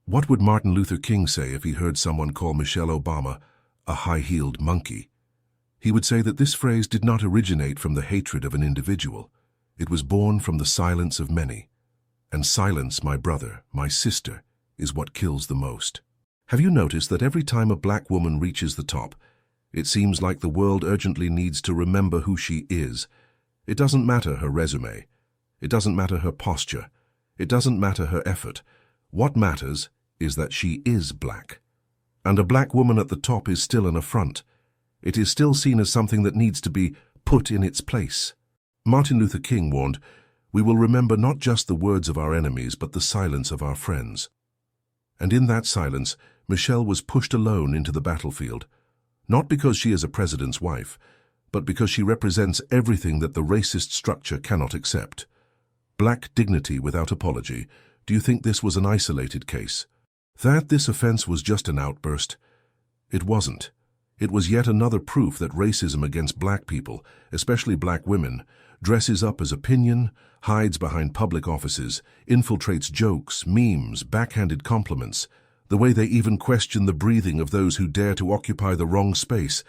What would Martin Luther King say if he heard someone call Michelle Obama a high-heeled monkey? He would say that this phrase did not originate from the hatred of an individual. It was born from the silence of many. And silence, my brother, my sister, is what kills the most. Have you noticed that every time a black woman reaches the top, it seems like the world urgently needs to remember who she is? It doesn't matter her resume. It doesn't matter her posture. It doesn't matter her effort. What matters is that she is black. And a black woman at the top is still an affront. It is still seen as something that needs to be put in its place. Martin Luther King warned, "We will remember not just the words of our enemies, but the silence of our friends." And in that silence, Michelle was pushed alone into the battlefield, not because she is a president's wife, but because she represents everything that the racist structure cannot accept. Black dignity without apology. Do you think this was an isolated case? That this offense was just an outburst? It wasn't. It was yet another proof that racism against black people, especially black women, dresses up as opinion, hides behind public offices, infiltrates jokes, memes, backhanded compliments, the way they even question the breathing of those who dare to occupy the wrong space,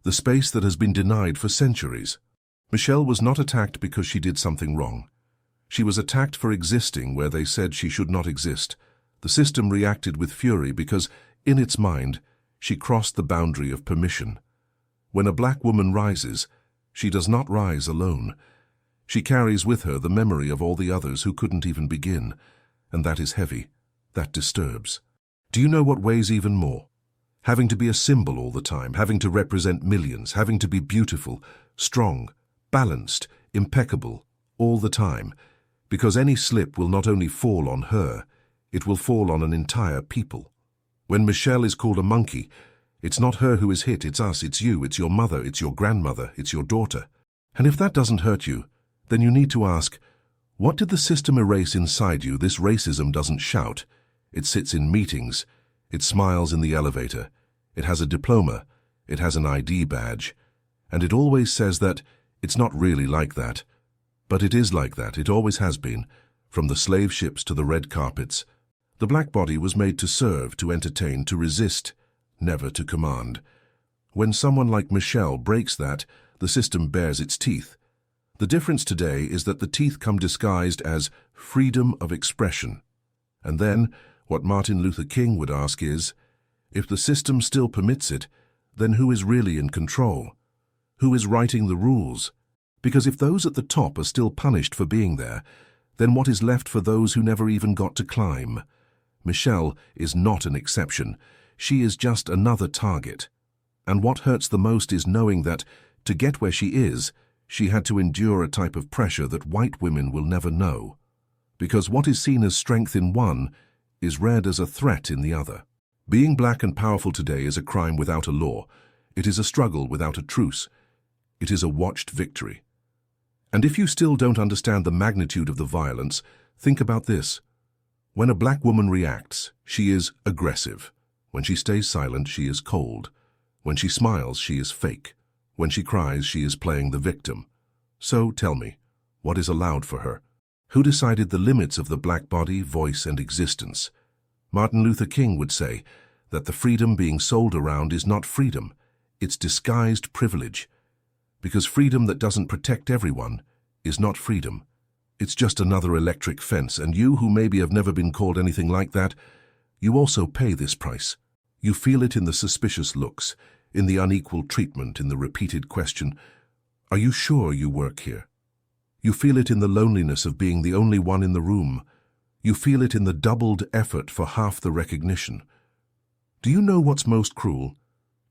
the space that has been denied for centuries. Michelle was not attacked because she did something wrong. She was attacked for existing where they said she should not exist. The system reacted with fury because, in its mind, she crossed the boundary of permission. When a black woman rises, she does not rise alone. She carries with her the memory of all the others who couldn't even begin, and that is heavy. That disturbs. Do you know what weighs even more? Having to be a symbol all the time, having to represent millions, having to be beautiful, strong, balanced, impeccable, all the time, because any slip will not only fall on her, it will fall on an entire people. When Michelle is called a monkey, it's not her who is hit, it's us, it's you, it's your mother, it's your grandmother, it's your daughter. And if that doesn't hurt you, then you need to ask, what did the system erase inside you? This racism doesn't shout. It sits in meetings. It smiles in the elevator. It has a diploma. It has an ID badge. And it always says that it's not really like that. But it is like that. It always has been. From the slave ships to the red carpets. The black body was made to serve, to entertain, to resist, never to command. When someone like Michelle breaks that, the system bares its teeth. The difference today is that the teeth come disguised as freedom of expression. And then, what Martin Luther King would ask is, if the system still permits it, then who is really in control? Who is writing the rules? Because if those at the top are still punished for being there, then what is left for those who never even got to climb? Michelle is not an exception. She is just another target. And what hurts the most is knowing that, to get where she is, she had to endure a type of pressure that white women will never know. Because what is seen as strength in one is read as a threat in the other. Being black and powerful today is a crime without a law. It is a struggle without a truce. It is a watched victory. And if you still don't understand the magnitude of the violence, think about this. When a black woman reacts, she is aggressive. When she stays silent, she is cold. When she smiles, she is fake. When she cries, she is playing the victim. So tell me, what is allowed for her? Who decided the limits of the black body, voice, and existence? Martin Luther King would say that the freedom being sold around is not freedom, it's disguised privilege. Because freedom that doesn't protect everyone is not freedom. It's just another electric fence, and you who maybe have never been called anything like that, you also pay this price. You feel it in the suspicious looks, in the unequal treatment, in the repeated question, "Are you sure you work here?" You feel it in the loneliness of being the only one in the room. You feel it in the doubled effort for half the recognition. Do you know what's most cruel?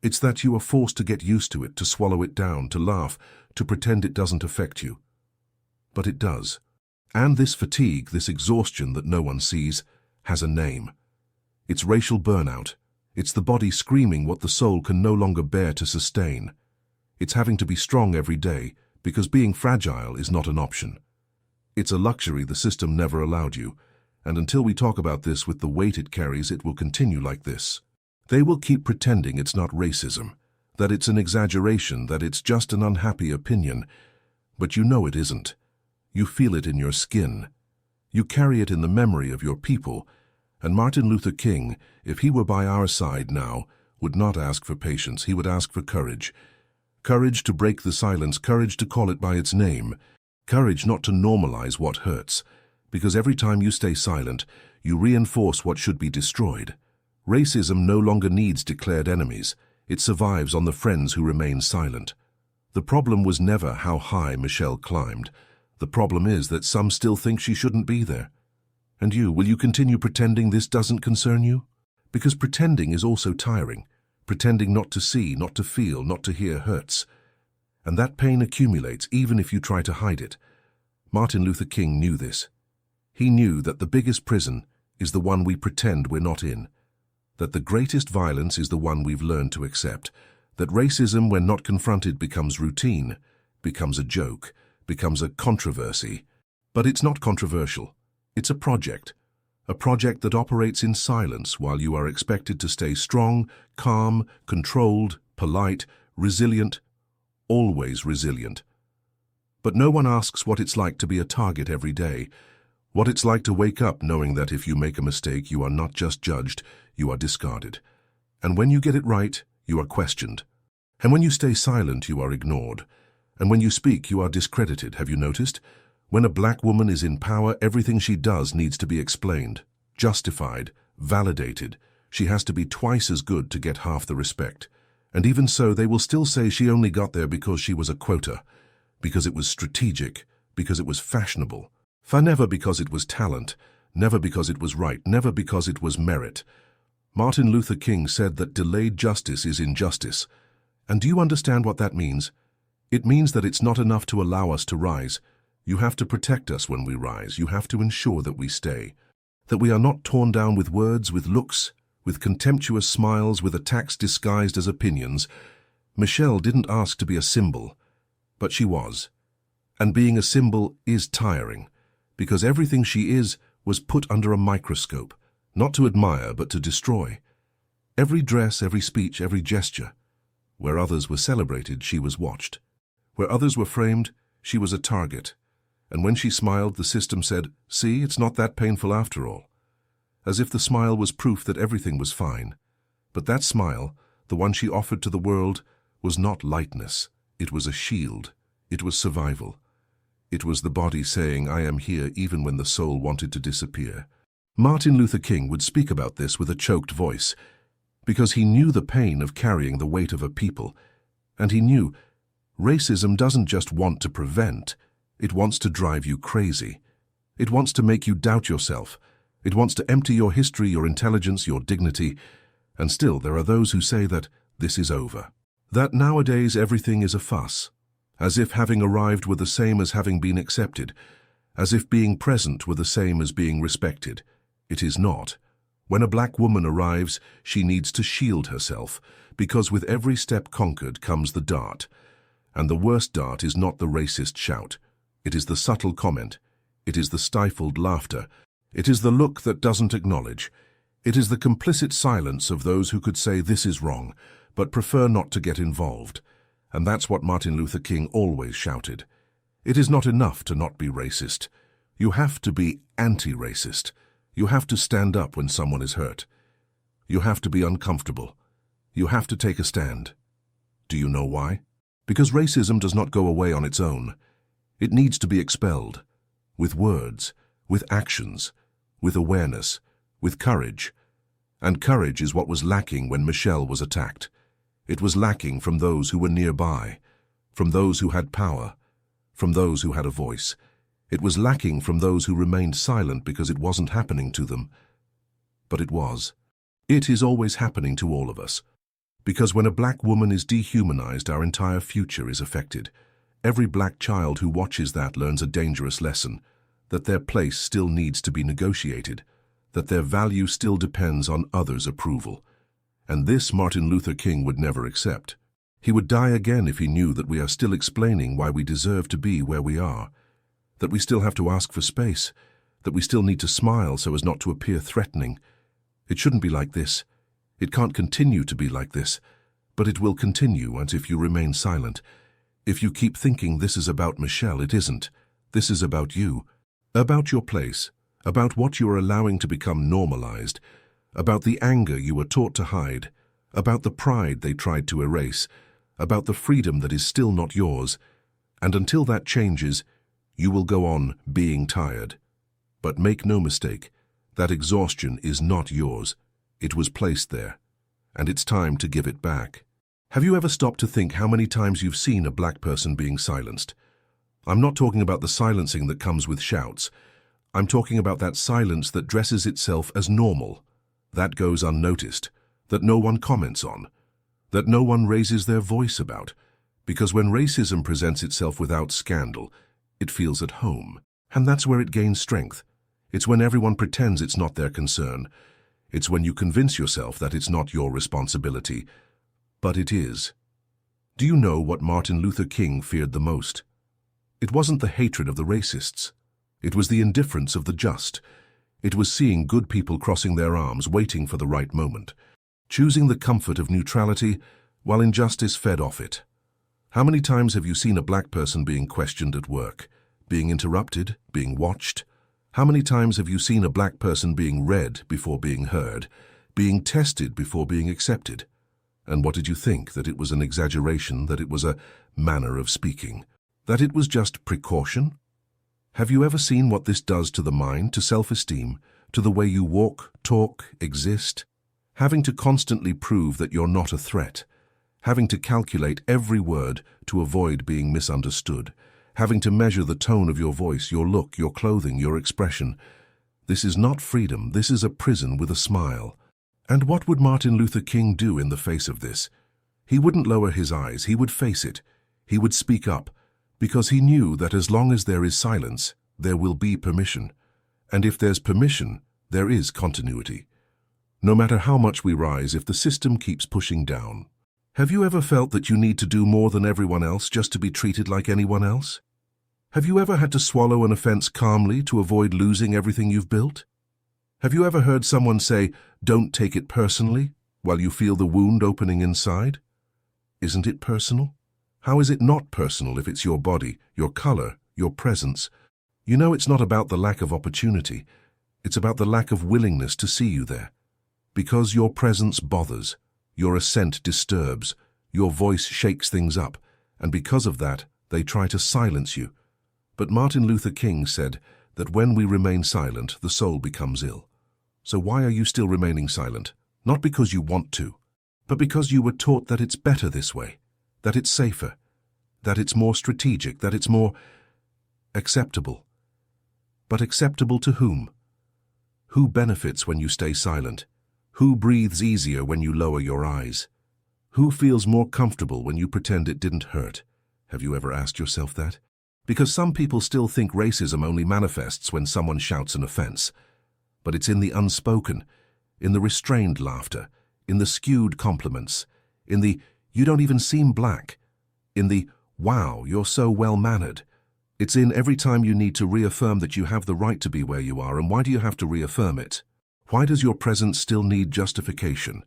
It's that you are forced to get used to it, to swallow it down, to laugh, to pretend it doesn't affect you. But it does. And this fatigue, this exhaustion that no one sees, has a name. It's racial burnout. It's the body screaming what the soul can no longer bear to sustain. It's having to be strong every day, because being fragile is not an option. It's a luxury the system never allowed you, and until we talk about this with the weight it carries, it will continue like this. They will keep pretending it's not racism, that it's an exaggeration, that it's just an unhappy opinion, but you know it isn't. You feel it in your skin. You carry it in the memory of your people, And Martin Luther King, if he were by our side now, would not ask for patience, he would ask for courage. Courage to break the silence, courage to call it by its name, courage not to normalize what hurts, because every time you stay silent, you reinforce what should be destroyed. Racism no longer needs declared enemies. It survives on the friends who remain silent. The problem was never how high Michelle climbed. The problem is that some still think she shouldn't be there. And you, will you continue pretending this doesn't concern you? Because pretending is also tiring. Pretending not to see, not to feel, not to hear hurts. And that pain accumulates even if you try to hide it. Martin Luther King knew this. He knew that the biggest prison is the one we pretend we're not in. That the greatest violence is the one we've learned to accept. That racism, when not confronted, becomes routine, becomes a joke, becomes a controversy. But it's not controversial. It's a project that operates in silence while you are expected to stay strong, calm, controlled, polite, resilient, always resilient. But no one asks what it's like to be a target every day, what it's like to wake up knowing that if you make a mistake, you are not just judged, you are discarded. And when you get it right, you are questioned. And when you stay silent, you are ignored. And when you speak, you are discredited. Have you noticed? When a black woman is in power, everything she does needs to be explained, justified, validated. She has to be twice as good to get half the respect. And even so, they will still say she only got there because she was a quota, because it was strategic, because it was fashionable. Never because it was talent, never because it was right, never because it was merit. Martin Luther King said that delayed justice is injustice. And do you understand what that means? It means that it's not enough to allow us to rise. You have to protect us when we rise. You have to ensure that we stay. That we are not torn down with words, with looks, with contemptuous smiles, with attacks disguised as opinions. Michelle didn't ask to be a symbol, but she was. And being a symbol is tiring, because everything she is was put under a microscope, not to admire but to destroy. Every dress, every speech, every gesture. Where others were celebrated, she was watched. Where others were framed, she was a target. And when she smiled, the system said, "See, it's not that painful after all." As if the smile was proof that everything was fine. But that smile, the one she offered to the world, was not lightness. It was a shield. It was survival. It was the body saying, "I am here," even when the soul wanted to disappear. Martin Luther King would speak about this with a choked voice, because he knew the pain of carrying the weight of a people. And he knew racism doesn't just want to prevent, it wants to drive you crazy. It wants to make you doubt yourself. It wants to empty your history, your intelligence, your dignity. And still there are those who say that this is over. That nowadays everything is a fuss. As if having arrived were the same as having been accepted. As if being present were the same as being respected. It is not. When a black woman arrives, she needs to shield herself, because with every step conquered comes the dart. And the worst dart is not the racist shout. It is the subtle comment. It is the stifled laughter. It is the look that doesn't acknowledge. It is the complicit silence of those who could say this is wrong, but prefer not to get involved. And that's what Martin Luther King always shouted. It is not enough to not be racist. You have to be anti-racist. You have to stand up when someone is hurt. You have to be uncomfortable. You have to take a stand. Do you know why? Because racism does not go away on its own. It needs to be expelled. With words, with actions, with awareness, with courage. And courage is what was lacking when Michelle was attacked. It was lacking from those who were nearby, from those who had power, from those who had a voice. It was lacking from those who remained silent because it wasn't happening to them. But it was. It is always happening to all of us. Because when a black woman is dehumanized, our entire future is affected. Every black child who watches that learns a dangerous lesson, that their place still needs to be negotiated, that their value still depends on others' approval. And this Martin Luther King would never accept. He would die again if he knew that we are still explaining why we deserve to be where we are, that we still have to ask for space, that we still need to smile so as not to appear threatening. It shouldn't be like this. It can't continue to be like this, but it will continue, and if you remain silent, if you keep thinking this is about Michelle, it isn't. This is about you, about your place, about what you are allowing to become normalized, about the anger you were taught to hide, about the pride they tried to erase, about the freedom that is still not yours. And until that changes, you will go on being tired. But make no mistake, that exhaustion is not yours. It was placed there, and it's time to give it back. Have you ever stopped to think how many times you've seen a black person being silenced? I'm not talking about the silencing that comes with shouts. I'm talking about that silence that dresses itself as normal, that goes unnoticed, that no one comments on, that no one raises their voice about. Because when racism presents itself without scandal, it feels at home. And that's where it gains strength. It's when everyone pretends it's not their concern. It's when you convince yourself that it's not your responsibility. But it is. Do you know what Martin Luther King feared the most? It wasn't the hatred of the racists. It was the indifference of the just. It was seeing good people crossing their arms, waiting for the right moment, choosing the comfort of neutrality while injustice fed off it. How many times have you seen a black person being questioned at work, being interrupted, being watched? How many times have you seen a black person being read before being heard, being tested before being accepted? And what did you think? That it was an exaggeration, that it was a manner of speaking, that it was just precaution? Have you ever seen what this does to the mind, to self-esteem, to the way you walk, talk, exist? Having to constantly prove that you're not a threat, having to calculate every word to avoid being misunderstood, having to measure the tone of your voice, your look, your clothing, your expression. This is not freedom, this is a prison with a smile. And what would Martin Luther King do in the face of this? He wouldn't lower his eyes, he would face it. He would speak up, because he knew that as long as there is silence, there will be permission. And if there's permission, there is continuity. No matter how much we rise, if the system keeps pushing down. Have you ever felt that you need to do more than everyone else just to be treated like anyone else? Have you ever had to swallow an offense calmly to avoid losing everything you've built? Have you ever heard someone say, "Don't take it personally," while you feel the wound opening inside? Isn't it personal? How is it not personal if it's your body, your color, your presence? You know it's not about the lack of opportunity. It's about the lack of willingness to see you there. Because your presence bothers, your assent disturbs, your voice shakes things up, and because of that, they try to silence you. But Martin Luther King said that when we remain silent, the soul becomes ill. So why are you still remaining silent? Not because you want to, but because you were taught that it's better this way, that it's safer, that it's more strategic, that it's more acceptable. But acceptable to whom? Who benefits when you stay silent? Who breathes easier when you lower your eyes? Who feels more comfortable when you pretend it didn't hurt? Have you ever asked yourself that? Because some people still think racism only manifests when someone shouts an offense. But it's in the unspoken, in the restrained laughter, in the skewed compliments, in the "you don't even seem black," in the "wow, you're so well-mannered." It's in every time you need to reaffirm that you have the right to be where you are. And why do you have to reaffirm it? Why does your presence still need justification?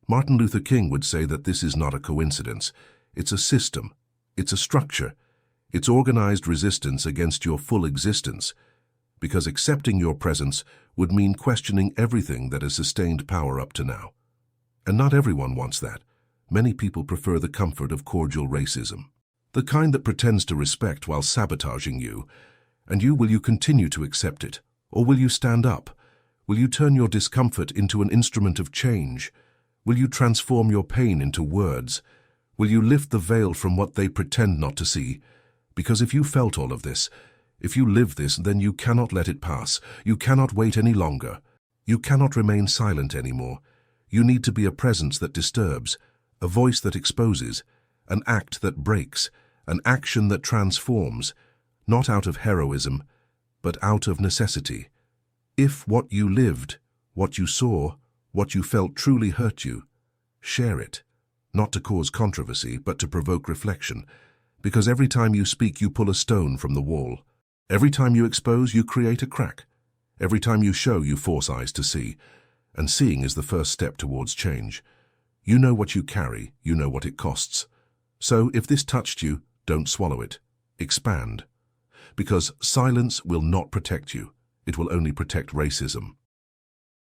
Martin Luther King would say that this is not a coincidence. It's a system. It's a structure. It's organized resistance against your full existence. Because accepting your presence would mean questioning everything that has sustained power up to now. And not everyone wants that. Many people prefer the comfort of cordial racism. The kind that pretends to respect while sabotaging you. And will you continue to accept it? Or will you stand up? Will you turn your discomfort into an instrument of change? Will you transform your pain into words? Will you lift the veil from what they pretend not to see? Because if you felt all of this, if you live this, then you cannot let it pass. You cannot wait any longer. You cannot remain silent anymore. You need to be a presence that disturbs, a voice that exposes, an act that breaks, an action that transforms, not out of heroism, but out of necessity. If what you lived, what you saw, what you felt truly hurt you, share it, not to cause controversy, but to provoke reflection. Because every time you speak, you pull a stone from the wall. Every time you expose, you create a crack. Every time you show, you force eyes to see. And seeing is the first step towards change. You know what you carry, you know what it costs. So if this touched you, don't swallow it. Expand. Because silence will not protect you. it will only protect racism.